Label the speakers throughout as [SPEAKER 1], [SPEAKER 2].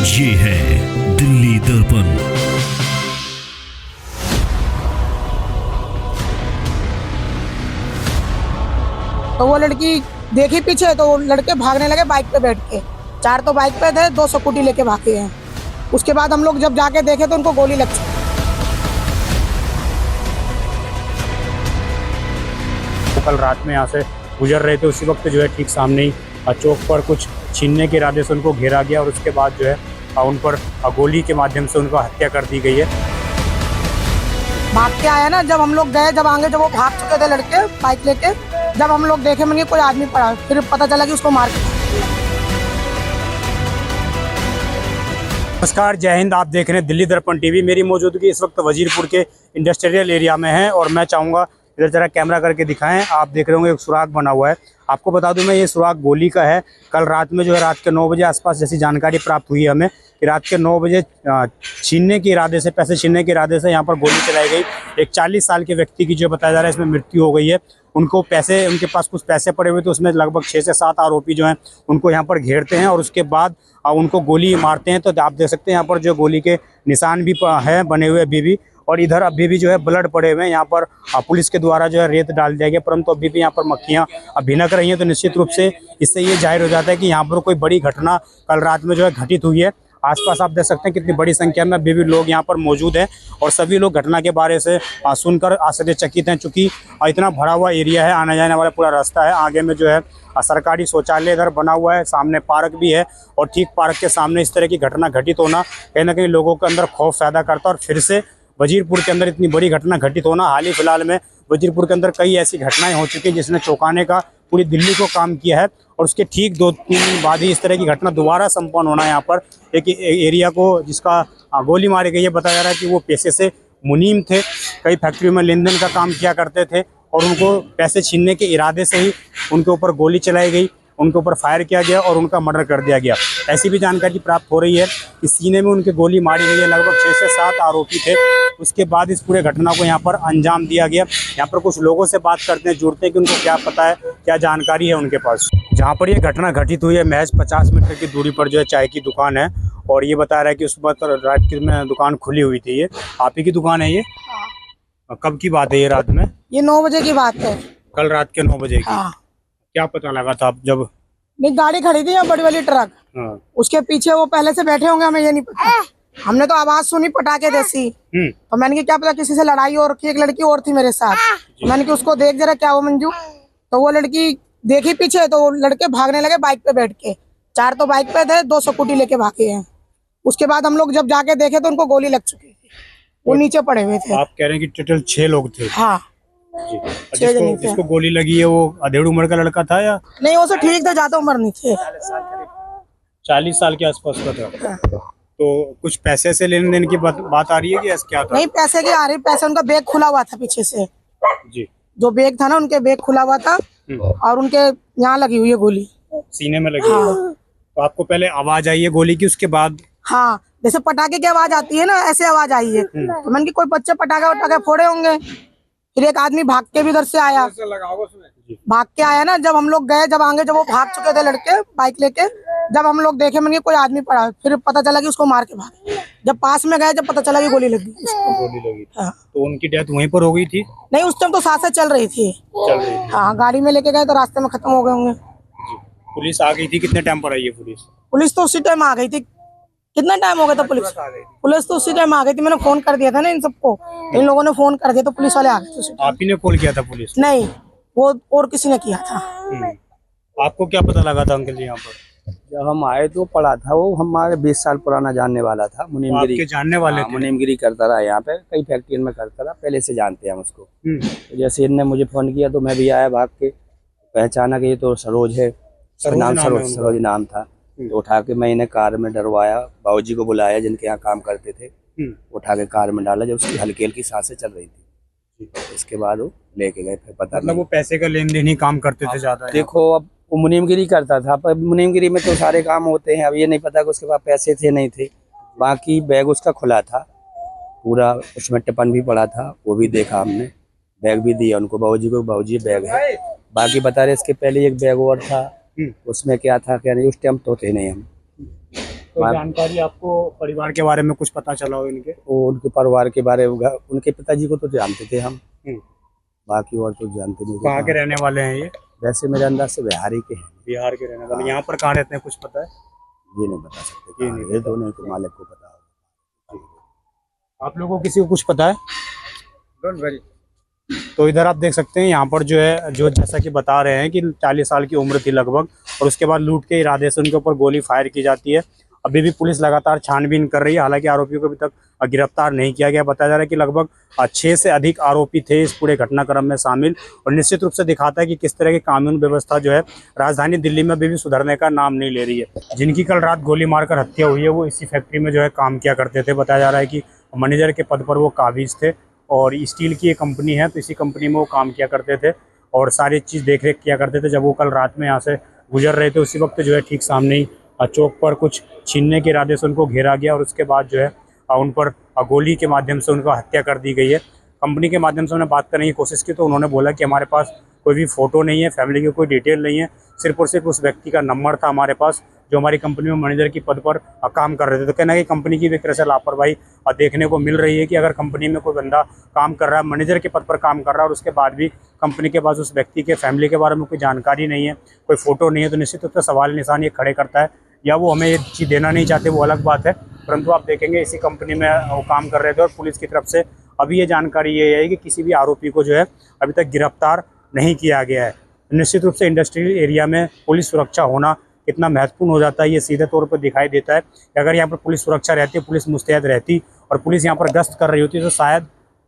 [SPEAKER 1] ये है दिल्ली दर्पण।
[SPEAKER 2] तो वो लड़की देखी पीछे, तो लड़के भागने लगे बाइक पे बैठ के। 4 तो बाइक पे थे, 2 स्कूटी लेके भागे हैं। उसके बाद हम लोग जब जाके देखे तो उनको गोली लग चुकी।
[SPEAKER 3] तो कल रात में यहाँ से गुजर रहे थे, उसी वक्त जो है ठीक सामने ही चौक पर कुछ छीनने के इरादे से उनको घेरा गया और उसके बाद जो है उन पर गोली के माध्यम से उनका हत्या कर दी गई है।
[SPEAKER 2] भाग के आया ना, जब हम लोग गए, जब आगे जब वो भाग चुके थे लड़के बाइक लेके, जब हम लोग देखे मैंने कोई आदमी पड़ा, फिर पता चला कि उसको मार के।
[SPEAKER 3] नमस्कार, जय हिंद। आप देख रहे हैं दिल्ली दर्पण टीवी। मेरी मौजूदगी इस वक्त वजीरपुर के इंडस्ट्रियल एरिया में है और मैं चाहूँगा इधर जरा कैमरा करके दिखाएं। आप देख रहे होंगे एक सुराग बना हुआ है। आपको बता दूं मैं, ये सुराग गोली का है। कल रात में जो है रात के 9 बजे आसपास जैसी जानकारी प्राप्त हुई है हमें कि रात के 9 बजे छीनने के इरादे से, पैसे छीनने के इरादे से यहाँ पर गोली चलाई गई। एक 40 साल के व्यक्ति की जो बताया जा रहा है इसमें मृत्यु हो गई है। उनको पैसे, उनके पास कुछ पैसे पड़े हुए थे, उसमें लगभग 6 से 7 आरोपी जो हैं उनको यहाँ पर घेरते हैं और उसके बाद उनको गोली मारते हैं। तो आप देख सकते हैं यहाँ पर जो गोली के निशान भी हैं बने हुए अभी भी, और इधर अभी भी जो है ब्लड पड़े हुए हैं। यहाँ पर पुलिस के द्वारा जो है रेत डाल दिया गया, परंतु अभी भी यहाँ पर मक्खियाँ भिनक रही हैं। तो निश्चित रूप से इससे ये जाहिर हो जाता है कि यहाँ पर कोई बड़ी घटना कल रात में जो है घटित हुई है। आसपास आप देख सकते हैं कितनी बड़ी संख्या में अभी भी लोग यहाँ पर मौजूद हैं और सभी लोग घटना के बारे से सुनकर आश्चर्यचकित हैं, चूँकि इतना भरा हुआ एरिया है, आने जाने वाला पूरा रास्ता है। आगे में जो है सरकारी शौचालय इधर बना हुआ है, सामने पार्क भी है और ठीक पार्क के सामने इस तरह की घटना घटित होना कहीं ना कहीं लोगों के अंदर खौफ पैदा करता है। और फिर से वजीरपुर के अंदर इतनी बड़ी घटना घटित होना, हाल ही फिलहाल में वजीरपुर के अंदर कई ऐसी घटनाएं हो चुकी हैं जिसने चौंकाने का पूरी दिल्ली को काम किया है और उसके ठीक 2-3 दिन बाद ही इस तरह की घटना दोबारा संपन्न होना। यहाँ पर एक एरिया को जिसका गोली मारी गई है, बताया जा रहा है कि वो पेशे से मुनीम थे, कई फैक्ट्रियों में लेन देन का काम किया करते थे और उनको पैसे छीनने के इरादे से ही उनके ऊपर गोली चलाई गई, उनके ऊपर फायर किया गया और उनका मर्डर कर दिया गया। ऐसी भी जानकारी प्राप्त हो रही है कि सीने में उनके गोली मारी गई है। लगभग 6 से 7 आरोपी थे। उसके बाद इस पूरे घटना को यहाँ पर अंजाम दिया गया। यहाँ पर कुछ लोगों से बात करते हैं, जुड़ते हैं कि उनको क्या पता है, क्या जानकारी है उनके पास। जहाँ पर ये घटना घटित हुई है महज 50 मीटर की दूरी पर जो है चाय की दुकान है और ये बता रहा है कि उस वक्त रात में दुकान खुली हुई थी। ये आप ही की दुकान है ये? कब की बात है ये? रात में
[SPEAKER 2] ये 9 बजे की बात है,
[SPEAKER 3] कल रात के 9 बजे की। क्या पता लगा था आप जब?
[SPEAKER 2] नहीं, गाड़ी खड़ी थी, बड़ी वाली ट्रक, उसके पीछे वो पहले से बैठे होंगे, हमें ये नहीं पता। हमने तो आवाज सुनी पटाखे जैसी, तो मैंने कहा क्या पता किसी से लड़ाई और की। एक लड़की और थी मेरे साथ, मैंने कहा उसको देख जरा क्या वो मंजू। तो वो लड़की देखी पीछे, तो लड़के भागने लगे बाइक पे बैठ के। 4 तो बाइक पे थे, 2 स्कूटी लेके भागे हैं। उसके बाद हम लोग जब जाके देखे तो उनको गोली लग चुकी थी, वो नीचे पड़े हुए थे।
[SPEAKER 3] आप कह रहे हैं कि टोटल 6 लोग थे?
[SPEAKER 2] हाँ,
[SPEAKER 3] जिसको गोली लगी है वो अधेड़ उम्र का लड़का था या
[SPEAKER 2] नहीं? वो सब ठीक था, ज्यादा उम्र नहीं थे,
[SPEAKER 3] 40 साल के आसपास का था। तो कुछ पैसे से लेन देन की बात आ रही है कि ऐसा क्या था?
[SPEAKER 2] नहीं, पैसे की आ रही, पैसे उनका बैग खुला हुआ था पीछे से
[SPEAKER 3] जी।
[SPEAKER 2] जो बैग था ना, उनके बैग खुला हुआ था और उनके यहाँ लगी हुई है गोली,
[SPEAKER 3] सीने में लगी। तो आपको पहले आवाज आई है गोली की, उसके बाद?
[SPEAKER 2] हाँ, जैसे पटाखे की आवाज आती है ना, ऐसे आवाज आई है। तो मैंने कि कोई बच्चे पटाखे फोड़े होंगे। फिर एक आदमी भाग के भी उधर से आया, भाग के आया ना, जब हम लोग गए, जब आगे जब वो भाग चुके थे लड़के बाइक लेके, जब हम लोग देखे मैंने कोई आदमी पड़ा, फिर पता चला कि उसको मार के भागे। जब पास में गए, जब पता चला कि गोली लगी उसको।
[SPEAKER 3] गोली लगी। तो उनकी डेथ वहीं पर हो गई थी?
[SPEAKER 2] नहीं, उस टाइम तो सांसें चल रही थी। हाँ, गाड़ी में लेके गए तो रास्ते में खत्म हो गए होंगे।
[SPEAKER 3] पुलिस आ गई थी? कितने टाइम पर आई है पुलिस?
[SPEAKER 2] पुलिस तो उसी टाइम आ गई थी। कितना टाइम हो गया था? पुलिस तो उसी टाइम आ गई थी। मैंने फोन कर दिया था ना इन सबको, इन लोगों ने फोन कर दिया तो पुलिस वाले आ गए थे।
[SPEAKER 3] आप ही ने कॉल किया था पुलिस?
[SPEAKER 2] नहीं, वो और किसी ने किया था।
[SPEAKER 3] आपको क्या पता लगा था अंकल जी यहाँ पर?
[SPEAKER 4] जब हम आए तो पड़ा था, वो हमारे 20 साल पुराना जानने वाला था। मुनीमगिरी
[SPEAKER 3] के जानने वाले थे?
[SPEAKER 4] मुनीमगिरी करता रहा, यहाँ पे कई फैक्ट्री में करता रहा, पहले से जानते हैं हम उसको। तो जैसे इनने मुझे फोन किया तो मैं भी आया भाग के, पहचाना कि ये तो सरोज है, सरोज नाम था। तो उठा के मैं इन्हें कार में डरवाया, बाबूजी को बुलाया जिनके यहाँ काम करते थे, उठा के कार में डाला। जब उसकी हल्की हल्की सांसें चल रही थी, इसके बाद वो लेके गए। फिर पता
[SPEAKER 3] मतलब वो पैसे का लेन देन ही काम करते थे ज्यादा?
[SPEAKER 4] देखो, अब वो मुनीमगिरी करता था, पर मुनीमगिरी में तो सारे काम होते हैं। अब ये नहीं पता कि उसके पास पैसे थे नहीं थे। बाकी बैग उसका खुला था पूरा, उसमें टिफिन भी पड़ा था, वो भी देखा हमने। बैग भी दिया उनको, बाबूजी को, बाबूजी बैग है। बाकी बता रहे इसके पहले एक बैग और था, उसमें क्या था क्या नहीं, उस टाइम तो थे नहीं हम।
[SPEAKER 3] कोई जानकारी आपको परिवार के बारे में कुछ पता चला हो इनके?
[SPEAKER 4] वो उनके परिवार के बारे में, उनके पिताजी को तो जानते थे हम, बाकी और तो जानते नहीं।
[SPEAKER 3] कहाँ के रहने वाले हैं ये?
[SPEAKER 4] वैसे मेरे अंदाज से बिहारी के हैं।
[SPEAKER 3] बिहार के रहने वाले। यहाँ पर कहाँ रहते हैं कुछ पता है?
[SPEAKER 4] ये नहीं बता सकते, ये दोनों के मालिक को पता होगा।
[SPEAKER 3] आप लोगों को किसी को कुछ पता है? तो इधर आप देख सकते हैं यहाँ पर जो है, जो जैसा कि बता रहे हैं कि 40 साल की उम्र थी लगभग, और उसके बाद लूट के इरादे से उनके ऊपर गोली फायर की जाती है। अभी भी पुलिस लगातार छानबीन कर रही है, हालांकि आरोपियों को अभी तक गिरफ्तार नहीं किया गया। बताया जा रहा है कि लगभग 6 से अधिक आरोपी थे इस पूरे घटनाक्रम में शामिल, और निश्चित रूप से दिखाता है कि किस तरह की कानून व्यवस्था जो है राजधानी दिल्ली में अभी भी सुधरने का नाम नहीं ले रही है। जिनकी कल रात गोली मारकर हत्या हुई है वो इसी फैक्ट्री में जो है काम किया करते थे। बताया जा रहा है कि मैनेजर के पद पर वो काबिज थे, और स्टील की एक कंपनी है, तो इसी कंपनी में वो काम किया करते थे और सारी चीज़ देख रेख किया करते थे। जब वो कल रात में यहाँ से गुजर रहे थे, उसी वक्त जो है ठीक सामने ही चौक पर कुछ छीनने के इरादे से उनको घेरा गया, और उसके बाद जो है उन पर गोली के माध्यम से उनका हत्या कर दी गई है। कंपनी के माध्यम से उन्हें बात करने की कोशिश की तो उन्होंने बोला कि हमारे पास कोई भी फ़ोटो नहीं है, फैमिली की कोई डिटेल नहीं है, सिर्फ और सिर्फ उस व्यक्ति का नंबर था हमारे पास जो हमारी कंपनी में मैनेजर की पद पर काम कर रहे थे। तो कहना है कि कंपनी की भी एक तरह से लापरवाही देखने को मिल रही है कि अगर कंपनी में कोई बंदा काम कर रहा है, मैनेजर के पद पर काम कर रहा है, और उसके बाद भी कंपनी के पास उस व्यक्ति के फैमिली के बारे में कोई जानकारी नहीं है, कोई फ़ोटो नहीं है, तो निश्चित रूप से सवाल निशान ये खड़े करता है। या वो हमें ये चीज़ देना नहीं चाहते, वो अलग बात है, परंतु आप देखेंगे इसी कंपनी में वो काम कर रहे थे, और पुलिस की तरफ से अभी ये जानकारी ये है कि किसी भी आरोपी को जो है अभी तक गिरफ्तार नहीं किया गया है। निश्चित रूप से इंडस्ट्रियल एरिया में पुलिस सुरक्षा होना कितना महत्वपूर्ण हो जाता है ये सीधे तौर पर दिखाई देता है कि अगर यहाँ पर पुलिस सुरक्षा रहती, पुलिस मुस्तैद रहती और पुलिस यहाँ पर गश्त कर रही होती, तो शायद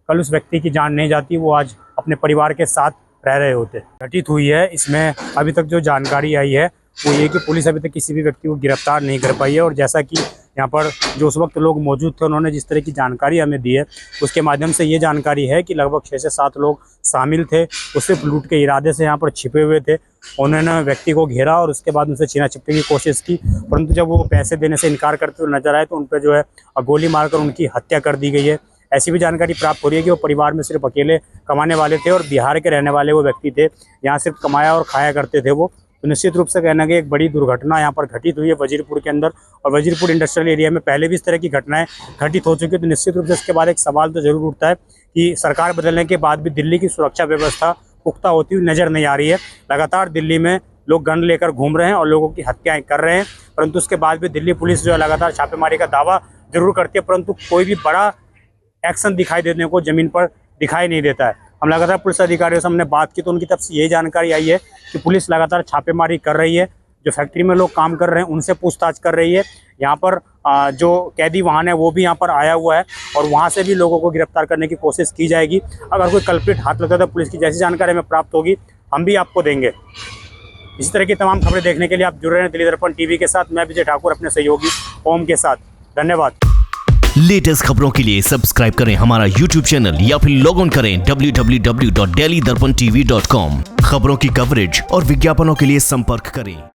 [SPEAKER 3] कल उस व्यक्ति की जान नहीं जाती, वो आज अपने परिवार के साथ रह रहे होते। घटित हुई है, इसमें अभी तक जो जानकारी आई है वो ये कि पुलिस अभी तक किसी भी व्यक्ति को गिरफ्तार नहीं कर पाई है, और जैसा कि यहाँ पर जो उस वक्त लोग मौजूद थे उन्होंने जिस तरह की जानकारी हमें दी है उसके माध्यम से ये जानकारी है कि लगभग 6 से 7 लोग शामिल थे। वो सिर्फ लूट के इरादे से यहाँ पर छिपे हुए थे। उन्होंने व्यक्ति को घेरा और उसके बाद उनसे छीना छिपने की कोशिश की, परंतु जब वो पैसे देने से इनकार करते हुए नजर आए तो उन पर जो है गोली मारकर उनकी हत्या कर दी गई है। ऐसी भी जानकारी प्राप्त हो रही है कि वो परिवार में सिर्फ अकेले कमाने वाले थे और बिहार के रहने वाले वो व्यक्ति थे, यहाँ सिर्फ कमाया और खाया करते थे वो। तो निश्चित रूप से कहना कि एक बड़ी दुर्घटना यहाँ पर घटित हुई है वजीरपुर के अंदर, और वजीरपुर इंडस्ट्रियल एरिया में पहले भी इस तरह की घटनाएं घटित हो चुकी है। तो निश्चित रूप से इसके बाद एक सवाल तो जरूर उठता है कि सरकार बदलने के बाद भी दिल्ली की सुरक्षा व्यवस्था पुख्ता होती हुई नजर नहीं आ रही है। लगातार दिल्ली में लोग गन लेकर घूम रहे हैं और लोगों की हत्याएं कर रहे हैं, परंतु उसके बाद भी दिल्ली पुलिस जो है लगातार छापेमारी का दावा जरूर करती है, परंतु कोई भी बड़ा एक्शन दिखाई देने को जमीन पर दिखाई नहीं देता है। हम लगातार पुलिस अधिकारियों से हमने बात की तो उनकी तरफ से यही जानकारी आई है कि पुलिस लगातार छापेमारी कर रही है, जो फैक्ट्री में लोग काम कर रहे हैं उनसे पूछताछ कर रही है। यहाँ पर जो कैदी वाहन है वो भी यहाँ पर आया हुआ है और वहाँ से भी लोगों को गिरफ्तार करने की कोशिश की जाएगी। अगर कोई कल्प्रिट हाथ लगता है तो पुलिस की जैसी जानकारी हमें प्राप्त होगी हम भी आपको देंगे। इसी तरह की तमाम खबरें देखने के लिए आप जुड़े रहें दिल्ली दर्पण टीवी के साथ। मैं विजय ठाकुर अपने सहयोगी ओम के साथ। धन्यवाद।
[SPEAKER 1] लेटेस्ट खबरों के लिए सब्सक्राइब करें हमारा YouTube चैनल या फिर लॉग ऑन करें www.delhidarpantv.com। खबरों की कवरेज और विज्ञापनों के लिए संपर्क करें।